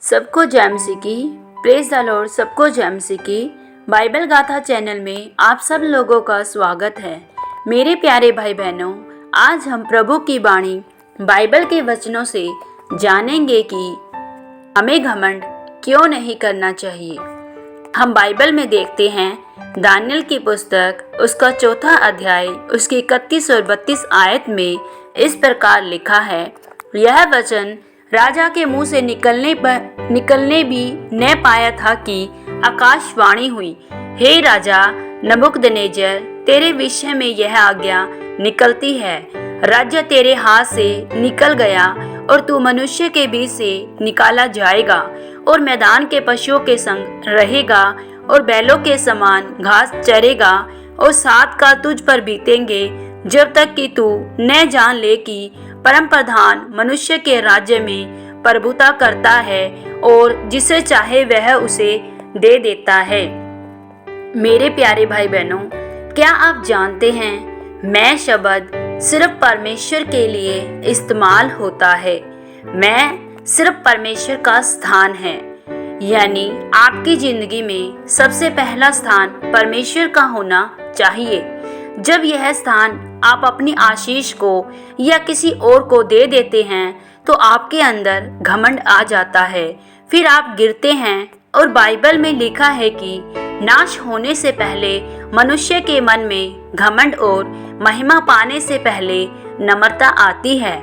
सबको जय मसीह की। Praise the Lord. सबको जय मसीह की। बाइबल गाथा चैनल में आप सब लोगों का स्वागत है। मेरे प्यारे भाई बहनों, आज हम प्रभु की वाणी बाइबल के वचनों से जानेंगे कि हमें घमंड क्यों नहीं करना चाहिए। हम बाइबल में देखते हैं दानियल की पुस्तक उसका 4 अध्याय उसकी 31 और 32 आयत में इस प्रकार लिखा है। यह वचन राजा के मुंह से निकलने भी न पाया था कि आकाशवाणी हुई, हे राजा नबूकदनेस्सर, तेरे विषय में यह आज्ञा निकलती है, राज्य तेरे हाथ से निकल गया और तू मनुष्य के बीच से निकाला जाएगा और मैदान के पशुओं के संग रहेगा और बैलों के समान घास चरेगा और 7 काल तुझ पर बीतेंगे जब तक कि तू न जान ले कि परम प्रधान मनुष्य के राज्य में प्रभुता करता है और जिसे चाहे वह उसे दे देता है। मेरे प्यारे भाई बहनों, क्या आप जानते हैं मैं शब्द सिर्फ परमेश्वर के लिए इस्तेमाल होता है। मैं सिर्फ परमेश्वर का स्थान है, यानी आपकी जिंदगी में सबसे पहला स्थान परमेश्वर का होना चाहिए। जब यह स्थान आप अपनी आशीष को या किसी और को दे देते हैं तो आपके अंदर घमंड आ जाता है, फिर आप गिरते हैं। और बाइबल में लिखा है कि नाश होने से पहले मनुष्य के मन में घमंड और महिमा पाने से पहले नम्रता आती है।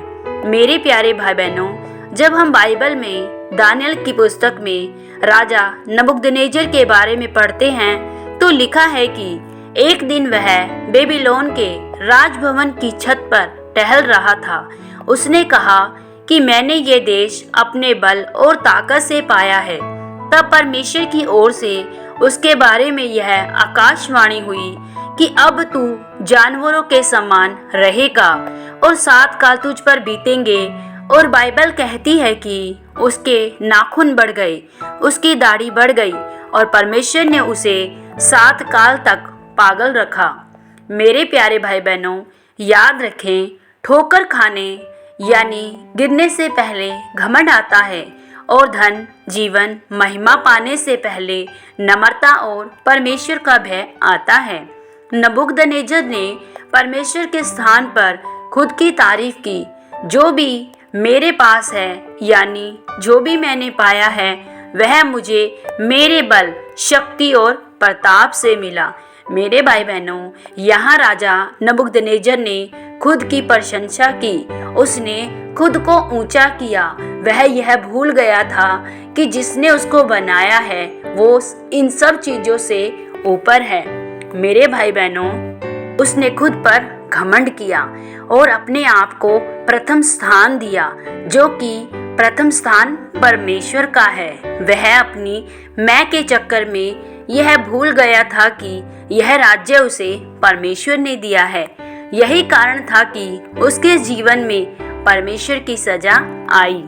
मेरे प्यारे भाई बहनों, जब हम बाइबल में दानियल की पुस्तक में राजा नबूकदनेस्सर के बारे में पढ़ते हैं तो लिखा है कि एक दिन वह बेबीलोन के राजभवन की छत पर टहल रहा था। उसने कहा कि मैंने ये देश अपने बल और ताकत से पाया है। तब परमेश्वर की ओर से उसके बारे में यह आकाशवाणी हुई कि अब तू जानवरों के समान रहेगा और 7 काल तुझ पर बीतेंगे। और बाइबल कहती है कि उसके नाखून बढ़ गए, उसकी दाढ़ी बढ़ गई और परमेश्वर ने उसे 7 काल तक पागल रखा। मेरे प्यारे भाई बहनों, याद रखें, ठोकर खाने यानी गिरने से पहले घमंड आता है और धन, जीवन, महिमा पाने से पहले नम्रता और परमेश्वर का भय आता है। नबूकदनेस्सर ने परमेश्वर के स्थान पर खुद की तारीफ की। जो भी मेरे पास है, यानी जो भी मैंने पाया है, वह मुझे मेरे बल, शक्ति और प्रताप से मिला। मेरे भाई बहनों, यहाँ राजा नबूकदनेस्सर ने खुद की प्रशंसा की। उसने खुद को ऊंचा किया। वह यह भूल गया था कि जिसने उसको बनाया है वो इन सब चीजों से ऊपर है। मेरे भाई बहनों, उसने खुद पर घमंड किया और अपने आप को प्रथम स्थान दिया, जो कि प्रथम स्थान परमेश्वर का है। वह अपनी मैं के चक्कर में यह भूल गया था कि यह राज्य उसे परमेश्वर ने दिया है। यही कारण था कि उसके जीवन में परमेश्वर की सजा आई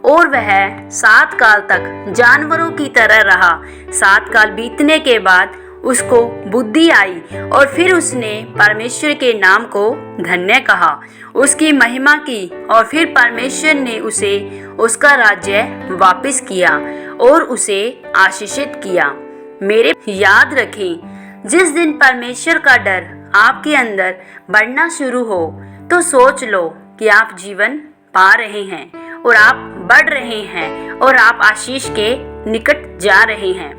और वह 7 काल तक जानवरों की तरह रहा। 7 काल बीतने के बाद उसको बुद्धि आई और फिर उसने परमेश्वर के नाम को धन्य कहा, उसकी महिमा की और फिर परमेश्वर ने उसे उसका राज्य वापस किया और उसे आशीषित किया। मेरे याद रखें, जिस दिन परमेश्वर का डर आपके अंदर बढ़ना शुरू हो तो सोच लो कि आप जीवन पा रहे हैं और आप बढ़ रहे हैं और आप आशीष के निकट जा रहे हैं।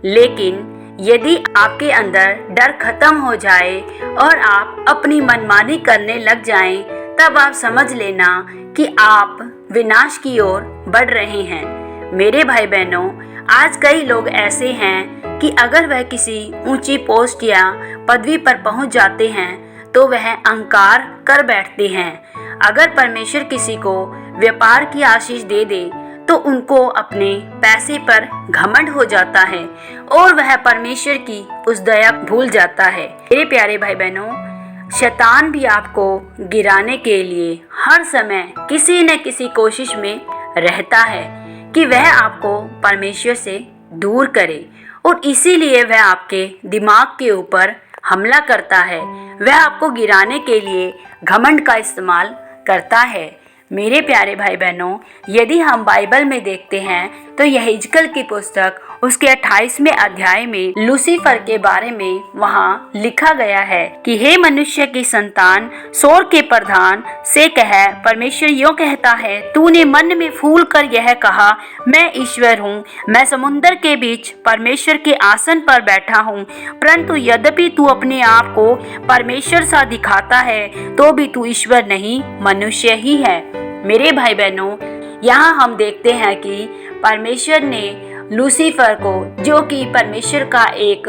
लेकिन यदि आपके अंदर डर खत्म हो जाए और आप अपनी मनमानी करने लग जाएं, तब आप समझ लेना कि आप विनाश की ओर बढ़ रहे हैं। मेरे भाई बहनों, आज कई लोग ऐसे हैं कि अगर वह किसी ऊंची पोस्ट या पदवी पर पहुंच जाते हैं तो वह अहंकार कर बैठते हैं। अगर परमेश्वर किसी को व्यापार की आशीष दे दे तो उनको अपने पैसे पर घमंड हो जाता है और वह परमेश्वर की उस दया भूल जाता है। मेरे प्यारे भाई बहनों, शैतान भी आपको गिराने के लिए हर समय किसी न किसी कोशिश में रहता है कि वह आपको परमेश्वर से दूर करे और इसीलिए वह आपके दिमाग के ऊपर हमला करता है। वह आपको गिराने के लिए घमंड का इस्तेमाल करता है। मेरे प्यारे भाई बहनों, यदि हम बाइबल में देखते हैं तो यहेजकेल की पुस्तक उसके 28वें अध्याय में लूसीफर के बारे में वहाँ लिखा गया है कि हे मनुष्य की संतान, सोर के प्रधान से कह, परमेश्वर यूं कहता है, तूने मन में फूल कर यह कहा, मैं ईश्वर हूँ, मैं समुद्र के बीच परमेश्वर के आसन पर बैठा हूँ। परंतु यद्यपि तू अपने आप को परमेश्वर सा दिखाता है तो भी तू ईश्वर नहीं, मनुष्य ही है। मेरे भाई बहनों, यहाँ हम देखते हैं कि परमेश्वर ने लूसीफर को, जो कि परमेश्वर का एक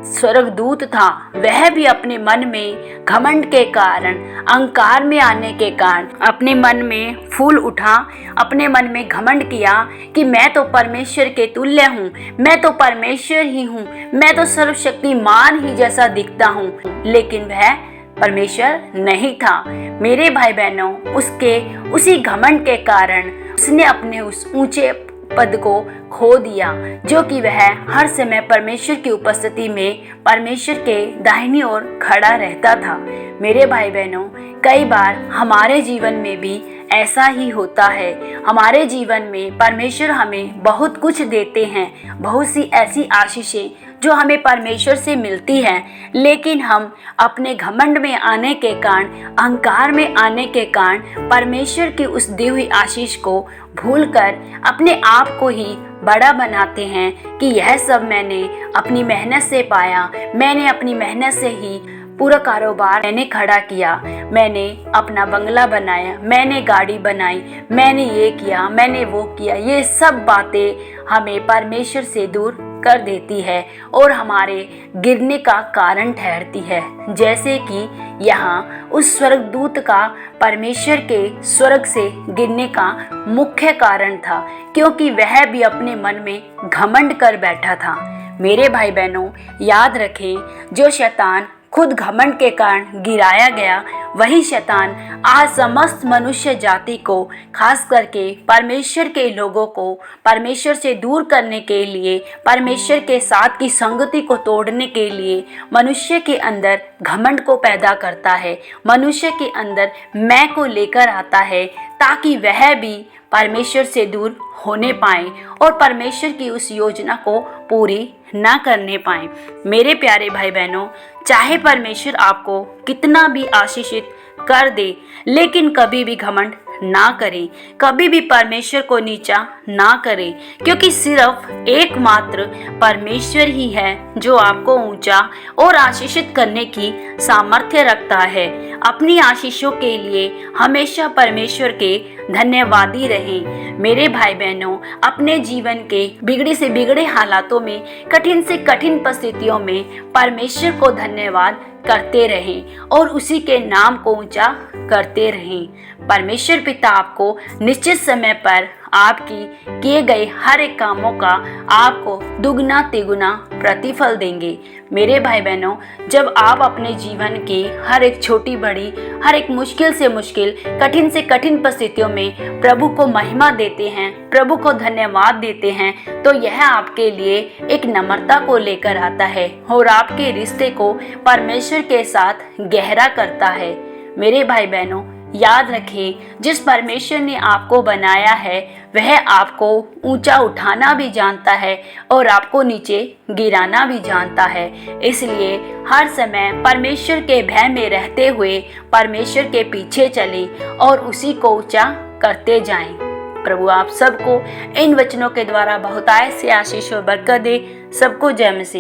स्वर्गदूत था, वह भी अपने मन में घमंड के कारण, अहंकार में आने के कारण अपने मन में फूल उठा, अपने मन में घमंड किया कि मैं तो परमेश्वर के तुल्य हूँ, मैं तो परमेश्वर ही हूँ, मैं तो सर्वशक्तिमान ही जैसा दिखता हूँ। लेकिन वह परमेश्वर नहीं था। मेरे भाई बहनों, उसके उसी घमंड के कारण उसने अपने उस ऊंचे पद को खो दिया, जो कि वह हर समय परमेश्वर की उपस्थिति में परमेश्वर के दाहिनी ओर खड़ा रहता था। मेरे भाई बहनों, कई बार हमारे जीवन में भी ऐसा ही होता है। हमारे जीवन में परमेश्वर हमें बहुत कुछ देते हैं, बहुत सी ऐसी आशीषें जो हमें परमेश्वर से मिलती हैं, लेकिन हम अपने घमंड में आने के कारण, अहंकार में आने के कारण परमेश्वर की उस दी हुई आशीष को भूलकर अपने आप को ही बड़ा बनाते हैं कि यह सब मैंने अपनी मेहनत से पाया, मैंने अपनी मेहनत से ही पूरा कारोबार मैंने खड़ा किया, मैंने अपना बंगला बनाया, मैंने गाड़ी बनाई, मैंने ये किया, मैंने वो किया। ये सब बातें हमें परमेश्वर से दूर कर देती है और हमारे गिरने का कारण ठहरती है। जैसे कि यहाँ उस स्वर्गदूत का परमेश्वर के स्वर्ग से गिरने का मुख्य कारण था, क्योंकि वह भी अपने मन में घमंड कर बैठा था। मेरे भाई बहनों, याद रखें, जो शैतान खुद घमंड के कारण गिराया गया, वही शैतान आज समस्त मनुष्य जाति को, खास करके परमेश्वर के लोगों को परमेश्वर से दूर करने के लिए, परमेश्वर के साथ की संगति को तोड़ने के लिए मनुष्य के अंदर घमंड को पैदा करता है, मनुष्य के अंदर मैं को लेकर आता है, ताकि वह भी परमेश्वर से दूर होने पाए और परमेश्वर की उस योजना को पूरी ना करने पाए। मेरे प्यारे भाई बहनों, चाहे परमेश्वर आपको कितना भी आशीषित कर दे, लेकिन कभी भी घमंड ना करें, कभी भी परमेश्वर को नीचा ना करें, क्योंकि सिर्फ एकमात्र परमेश्वर ही है जो आपको ऊंचा और आशीषित करने की सामर्थ्य रखता है। अपनी आशीषों के लिए हमेशा परमेश्वर के धन्यवादी रहें। मेरे भाई बहनों, अपने जीवन के बिगड़े से बिगड़े हालातों में, कठिन से कठिन परिस्थितियों में परमेश्वर को धन्यवाद करते रहें और उसी के नाम को ऊंचा करते रहें। परमेश्वर पिता आपको निश्चित समय पर आपकी किए गए हर एक कामों का आपको दुगना तिगुना प्रतिफल देंगे। मेरे भाई बहनों, जब आप अपने जीवन की हर एक छोटी बड़ी, हर एक मुश्किल से मुश्किल, कठिन से कठिन परिस्थितियों में प्रभु को महिमा देते हैं, प्रभु को धन्यवाद देते हैं, तो यह आपके लिए एक नम्रता को लेकर आता है और आपके रिश्ते को परमेश्वर के साथ गहरा करता है। मेरे भाई बहनों, याद रखें, जिस परमेश्वर ने आपको बनाया है वह आपको ऊंचा उठाना भी जानता है और आपको नीचे गिराना भी जानता है। इसलिए हर समय परमेश्वर के भय में रहते हुए परमेश्वर के पीछे चलें और उसी को ऊंचा करते जाएं। प्रभु आप सबको इन वचनों के द्वारा बहुतायत से आशीष और बरकत दे। सबको जय मसीह।